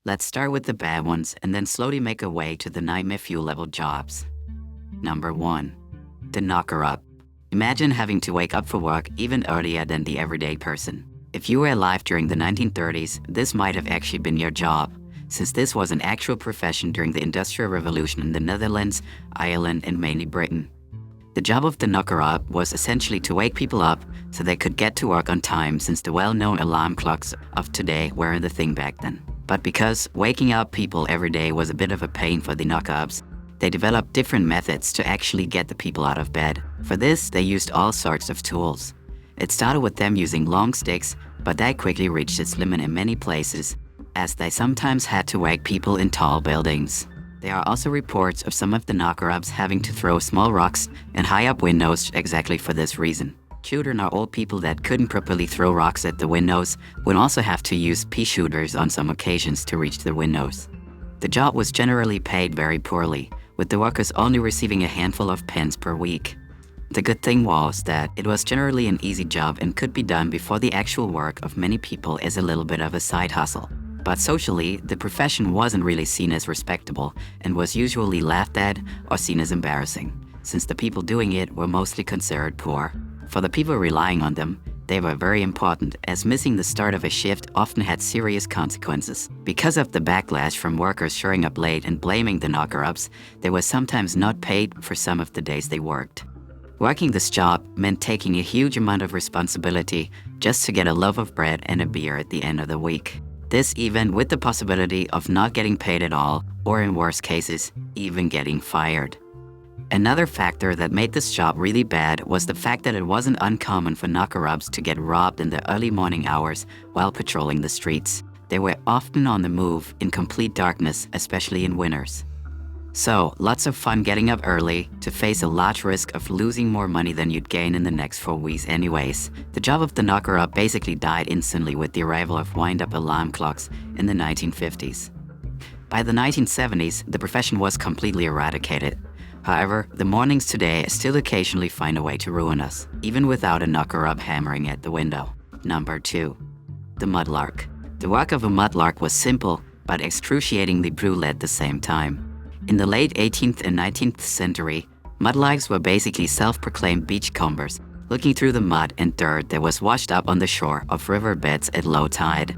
Let's start with the bad ones and then slowly make our way to the nightmare fuel level jobs. Number 1. The knocker up. Imagine having to wake up for work even earlier than the everyday person. If you were alive during the 1930s, this might have actually been your job, since this was an actual profession during the Industrial Revolution in the Netherlands, Ireland, and mainly Britain. The job of the knocker-up was essentially to wake people up so they could get to work on time, since the well-known alarm clocks of today weren't the thing back then. But because waking up people every day was a bit of a pain for the knocker-ups, they developed different methods to actually get the people out of bed. For this, they used all sorts of tools. It started with them using long sticks, but that quickly reached its limit in many places, as they sometimes had to wake people in tall buildings. There are also reports of some of the knocker-ups having to throw small rocks and high up windows exactly for this reason. Children or old people that couldn't properly throw rocks at the windows would also have to use pea shooters on some occasions to reach the windows. The job was generally paid very poorly, with the workers only receiving a handful of pence per week. The good thing was that it was generally an easy job and could be done before the actual work of many people as a little bit of a side hustle. But socially, the profession wasn't really seen as respectable and was usually laughed at or seen as embarrassing, since the people doing it were mostly considered poor. For the people relying on them, they were very important, as missing the start of a shift often had serious consequences. Because of the backlash from workers showing up late and blaming the knocker-ups, they were sometimes not paid for some of the days they worked. Working this job meant taking a huge amount of responsibility just to get a loaf of bread and a beer at the end of the week. This even with the possibility of not getting paid at all, or in worse cases, even getting fired. Another factor that made this job really bad was the fact that it wasn't uncommon for knocker-ups to get robbed in the early morning hours while patrolling the streets. They were often on the move in complete darkness, especially in winters. So, lots of fun getting up early to face a large risk of losing more money than you'd gain in the next 4 weeks anyways. The job of the knocker-up basically died instantly with the arrival of wind-up alarm clocks in the 1950s. By the 1970s, the profession was completely eradicated. However, the mornings today still occasionally find a way to ruin us, even without a knocker-up hammering at the window. Number 2. The mudlark. The work of a mudlark was simple, but excruciatingly brutal at the same time. In the late 18th and 19th century, mudlarks were basically self-proclaimed beachcombers, looking through the mud and dirt that was washed up on the shore of riverbeds at low tide.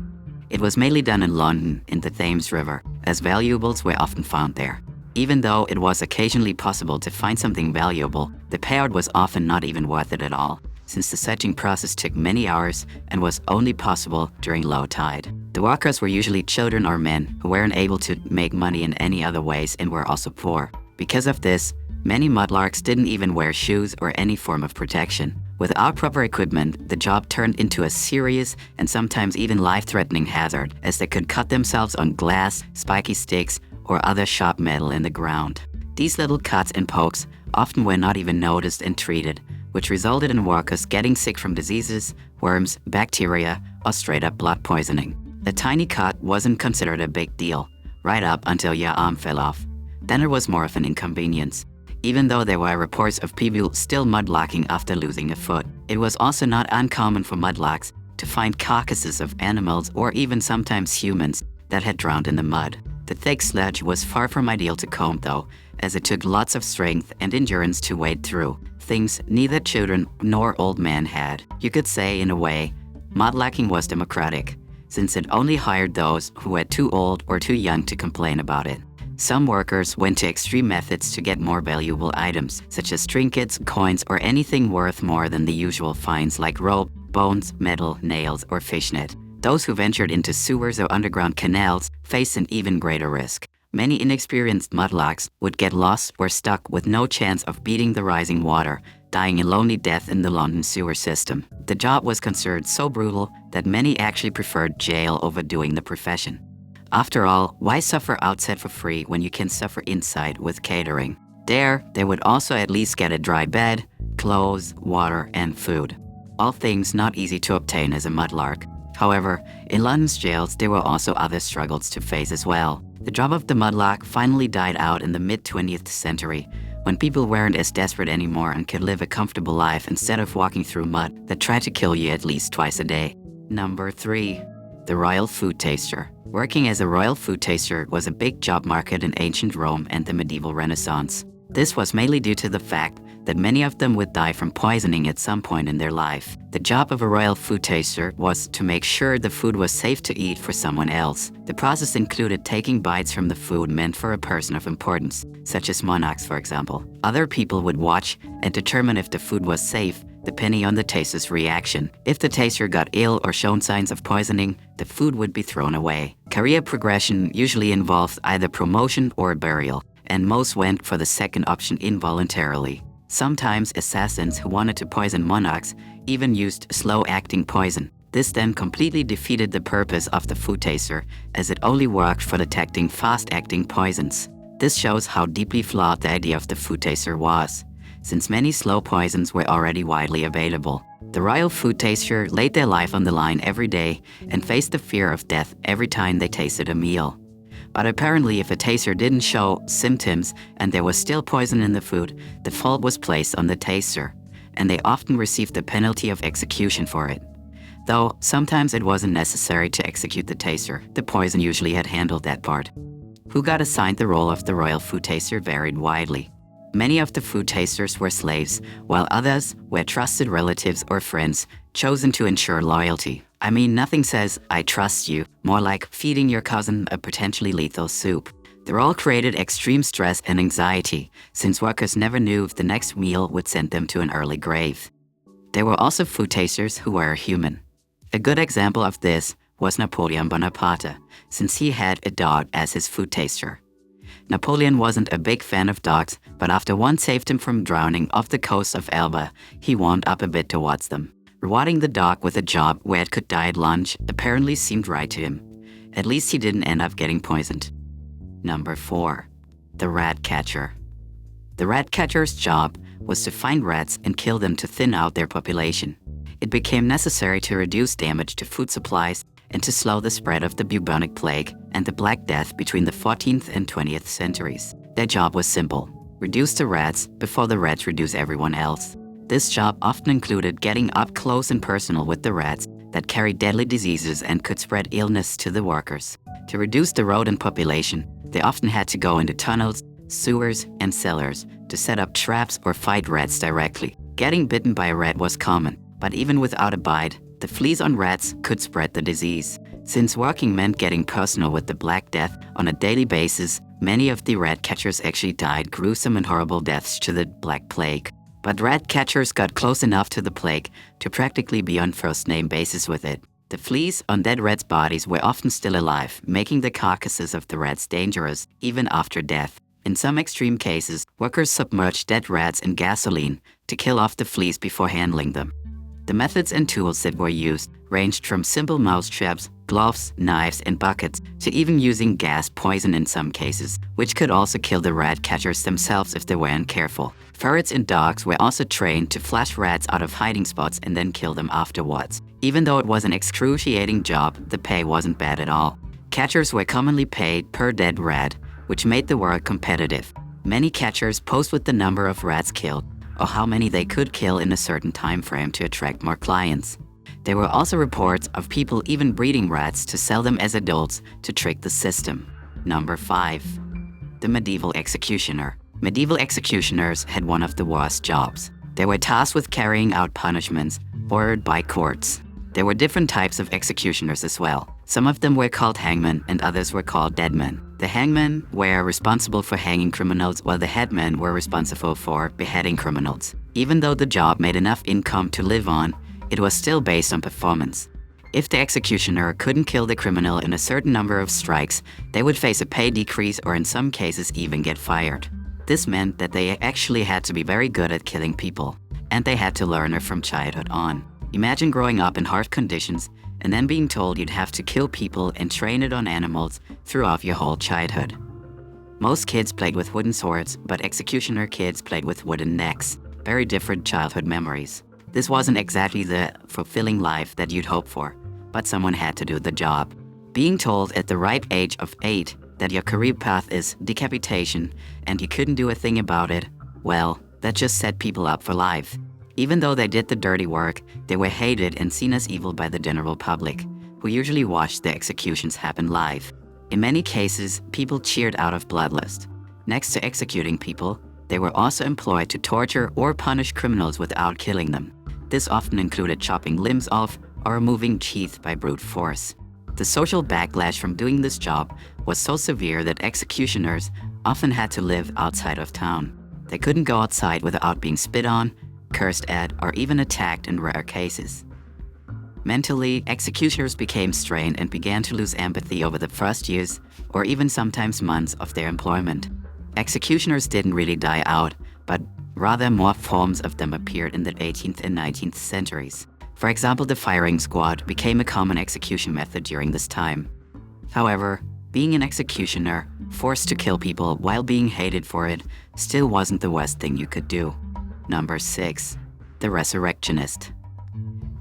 It was mainly done in London, in the Thames River, as valuables were often found there. Even though it was occasionally possible to find something valuable, the payout was often not even worth it at all, since the searching process took many hours and was only possible during low tide. The workers were usually children or men who weren't able to make money in any other ways and were also poor. Because of this, many mudlarks didn't even wear shoes or any form of protection. Without proper equipment, the job turned into a serious and sometimes even life-threatening hazard, as they could cut themselves on glass, spiky sticks, or other sharp metal in the ground. These little cuts and pokes often were not even noticed and treated, which resulted in workers getting sick from diseases, worms, bacteria, or straight-up blood poisoning. A tiny cut wasn't considered a big deal, right up until your arm fell off. Then it was more of an inconvenience. Even though there were reports of people still mudlarking after losing a foot, it was also not uncommon for mudlarks to find carcasses of animals or even sometimes humans that had drowned in the mud. The thick sludge was far from ideal to comb though, as it took lots of strength and endurance to wade through, things neither children nor old men had. You could say, in a way, mudlarking was democratic, since it only hired those who were too old or too young to complain about it. Some workers went to extreme methods to get more valuable items, such as trinkets, coins, or anything worth more than the usual finds like rope, bones, metal, nails, or fishnet. Those who ventured into sewers or underground canals faced an even greater risk. Many inexperienced mudlarks would get lost or stuck with no chance of beating the rising water, dying a lonely death in the London sewer system. The job was considered so brutal that many actually preferred jail over doing the profession. After all, why suffer outside for free when you can suffer inside with catering? There, they would also at least get a dry bed, clothes, water, and food. All things not easy to obtain as a mudlark. However, in London's jails, there were also other struggles to face as well. The job of the mudlark finally died out in the mid-20th century, when people weren't as desperate anymore and could live a comfortable life instead of walking through mud that tried to kill you at least twice a day. Number 3. The royal food taster. Working as a royal food taster was a big job market in ancient Rome and the medieval Renaissance. This was mainly due to the fact that many of them would die from poisoning at some point in their life. The job of a royal food taster was to make sure the food was safe to eat for someone else. The process included taking bites from the food meant for a person of importance, such as monarchs, for example. Other people would watch and determine if the food was safe, depending on the taster's reaction. If the taster got ill or shown signs of poisoning, the food would be thrown away. Career progression usually involved either promotion or burial, and most went for the second option involuntarily. Sometimes assassins who wanted to poison monarchs even used slow-acting poison. This then completely defeated the purpose of the food taster, as it only worked for detecting fast-acting poisons. This shows how deeply flawed the idea of the food taster was, since many slow poisons were already widely available. The royal food taster laid their life on the line every day and faced the fear of death every time they tasted a meal. But apparently, if a taster didn't show symptoms and there was still poison in the food, the fault was placed on the taster, and they often received the penalty of execution for it. Though sometimes it wasn't necessary to execute the taster, the poison usually had handled that part. Who got assigned the role of the royal food taster varied widely. Many of the food tasters were slaves, while others were trusted relatives or friends chosen to ensure loyalty. I mean, nothing says, "I trust you," more like feeding your cousin a potentially lethal soup. The role created extreme stress and anxiety, since workers never knew if the next meal would send them to an early grave. There were also food tasters who were human. A good example of this was Napoleon Bonaparte, since he had a dog as his food taster. Napoleon wasn't a big fan of dogs, but after one saved him from drowning off the coast of Elba, he warmed up a bit towards them. Rewarding the dog with a job where it could die at lunch apparently seemed right to him. At least he didn't end up getting poisoned. Number 4. The rat catcher. The rat catcher's job was to find rats and kill them to thin out their population. It became necessary to reduce damage to food supplies and to slow the spread of the bubonic plague and the Black Death between the 14th and 20th centuries. Their job was simple: reduce the rats before the rats reduce everyone else. This job often included getting up close and personal with the rats that carried deadly diseases and could spread illness to the workers. To reduce the rodent population, they often had to go into tunnels, sewers, and cellars to set up traps or fight rats directly. Getting bitten by a rat was common, but even without a bite, the fleas on rats could spread the disease. Since working meant getting personal with the Black Death on a daily basis, many of the rat catchers actually died gruesome and horrible deaths to the Black Plague. But rat catchers got close enough to the plague to practically be on first-name basis with it. The fleas on dead rats' bodies were often still alive, making the carcasses of the rats dangerous even after death. In some extreme cases, workers submerged dead rats in gasoline to kill off the fleas before handling them. The methods and tools that were used ranged from simple mouse traps, gloves, knives, and buckets, to even using gas poison in some cases, which could also kill the rat catchers themselves if they weren't careful. Ferrets and dogs were also trained to flush rats out of hiding spots and then kill them afterwards. Even though it was an excruciating job, the pay wasn't bad at all. Catchers were commonly paid per dead rat, which made the work competitive. Many catchers posed with the number of rats killed, or how many they could kill in a certain time frame to attract more clients. There were also reports of people even breeding rats to sell them as adults to trick the system. Number 5. The medieval executioner. Medieval executioners had one of the worst jobs. They were tasked with carrying out punishments ordered by courts. There were different types of executioners as well. Some of them were called hangmen and others were called deadmen. The hangmen were responsible for hanging criminals, while the headmen were responsible for beheading criminals. Even though the job made enough income to live on, it was still based on performance. If the executioner couldn't kill the criminal in a certain number of strikes, they would face a pay decrease or in some cases even get fired. This meant that they actually had to be very good at killing people, and they had to learn it from childhood on. Imagine growing up in harsh conditions and then being told you'd have to kill people and train it on animals throughout your whole childhood. Most kids played with wooden swords, but executioner kids played with wooden necks. Very different childhood memories. This wasn't exactly the fulfilling life that you'd hope for, but someone had to do the job. Being told at the ripe age of 8 that your career path is decapitation and you couldn't do a thing about it, well, that just set people up for life. Even though they did the dirty work, they were hated and seen as evil by the general public, who usually watched the executions happen live. In many cases, people cheered out of bloodlust. Next to executing people, they were also employed to torture or punish criminals without killing them. This often included chopping limbs off or removing teeth by brute force. The social backlash from doing this job was so severe that executioners often had to live outside of town. They couldn't go outside without being spit on, cursed at, or even attacked in rare cases. Mentally, executioners became strained and began to lose empathy over the first years, or even sometimes months, of their employment. Executioners didn't really die out, but rather more forms of them appeared in the 18th and 19th centuries. For example, the firing squad became a common execution method during this time. However, being an executioner, forced to kill people while being hated for it, still wasn't the worst thing you could do. Number 6. The resurrectionist.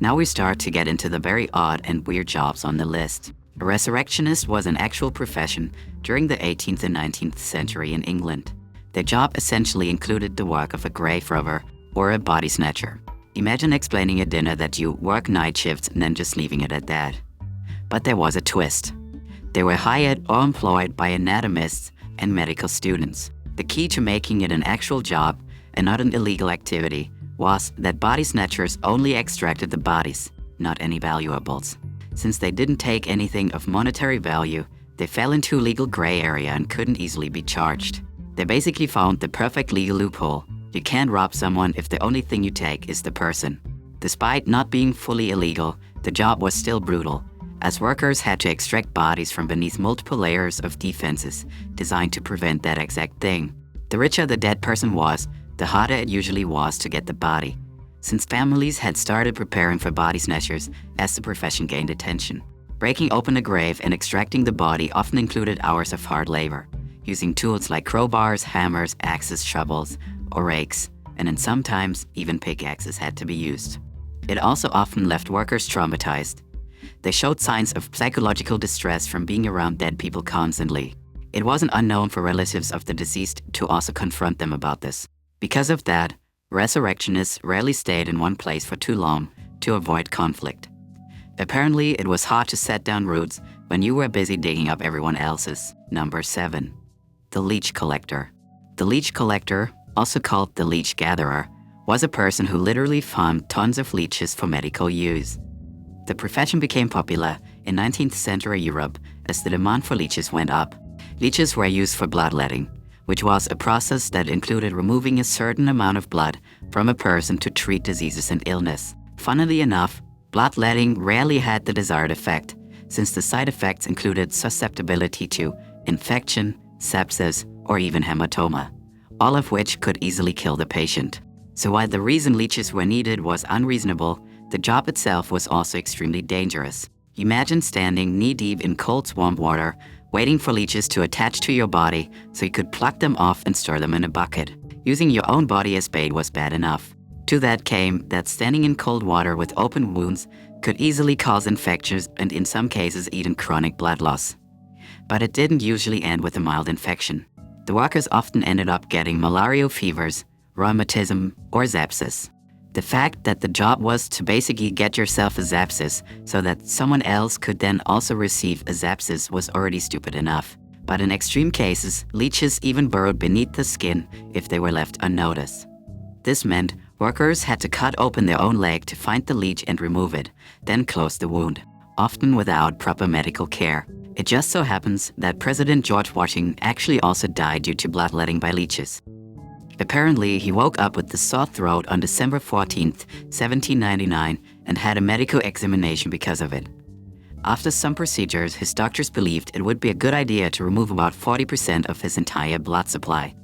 Now we start to get into the very odd and weird jobs on the list. A resurrectionist was an actual profession during the 18th and 19th century in England. Their job essentially included the work of a grave robber or a body snatcher. Imagine explaining at dinner that you work night shifts and then just leaving it at that. But there was a twist. They were hired or employed by anatomists and medical students. The key to making it an actual job and not an illegal activity was that body snatchers only extracted the bodies, not any valuables. Since they didn't take anything of monetary value, they fell into a legal gray area and couldn't easily be charged. They basically found the perfect legal loophole. You can't rob someone if the only thing you take is the person. Despite not being fully illegal, the job was still brutal, as workers had to extract bodies from beneath multiple layers of defenses designed to prevent that exact thing. The richer the dead person was, the harder it usually was to get the body, since families had started preparing for body snatchers as the profession gained attention. Breaking open a grave and extracting the body often included hours of hard labor, using tools like crowbars, hammers, axes, shovels, or rakes, and then sometimes even pickaxes had to be used. It also often left workers traumatized. They showed signs of psychological distress from being around dead people constantly. It wasn't unknown for relatives of the deceased to also confront them about this. Because of that, resurrectionists rarely stayed in one place for too long to avoid conflict. Apparently, it was hard to set down roots when you were busy digging up everyone else's. Number 7. The leech collector. The leech collector, also called the leech gatherer, was a person who literally farmed tons of leeches for medical use. The profession became popular in 19th century Europe as the demand for leeches went up. Leeches were used for bloodletting, which was a process that included removing a certain amount of blood from a person to treat diseases and illness. Funnily enough, bloodletting rarely had the desired effect, since the side effects included susceptibility to infection, sepsis, or even hematoma, all of which could easily kill the patient. So while the reason leeches were needed was unreasonable, the job itself was also extremely dangerous. Imagine standing knee-deep in cold swamp water, waiting for leeches to attach to your body so you could pluck them off and store them in a bucket. Using your own body as bait was bad enough. To that came that standing in cold water with open wounds could easily cause infections and in some cases even chronic blood loss. But it didn't usually end with a mild infection. The workers often ended up getting malarial fevers, rheumatism, or sepsis. The fact that the job was to basically get yourself a sepsis so that someone else could then also receive a sepsis was already stupid enough. But in extreme cases, leeches even burrowed beneath the skin if they were left unnoticed. This meant workers had to cut open their own leg to find the leech and remove it, then close the wound, often without proper medical care. It just so happens that President George Washington actually also died due to bloodletting by leeches. Apparently, he woke up with a sore throat on December 14th, 1799, and had a medical examination because of it. After some procedures, his doctors believed it would be a good idea to remove about 40% of his entire blood supply.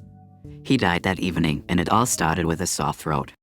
He died that evening, and it all started with a sore throat.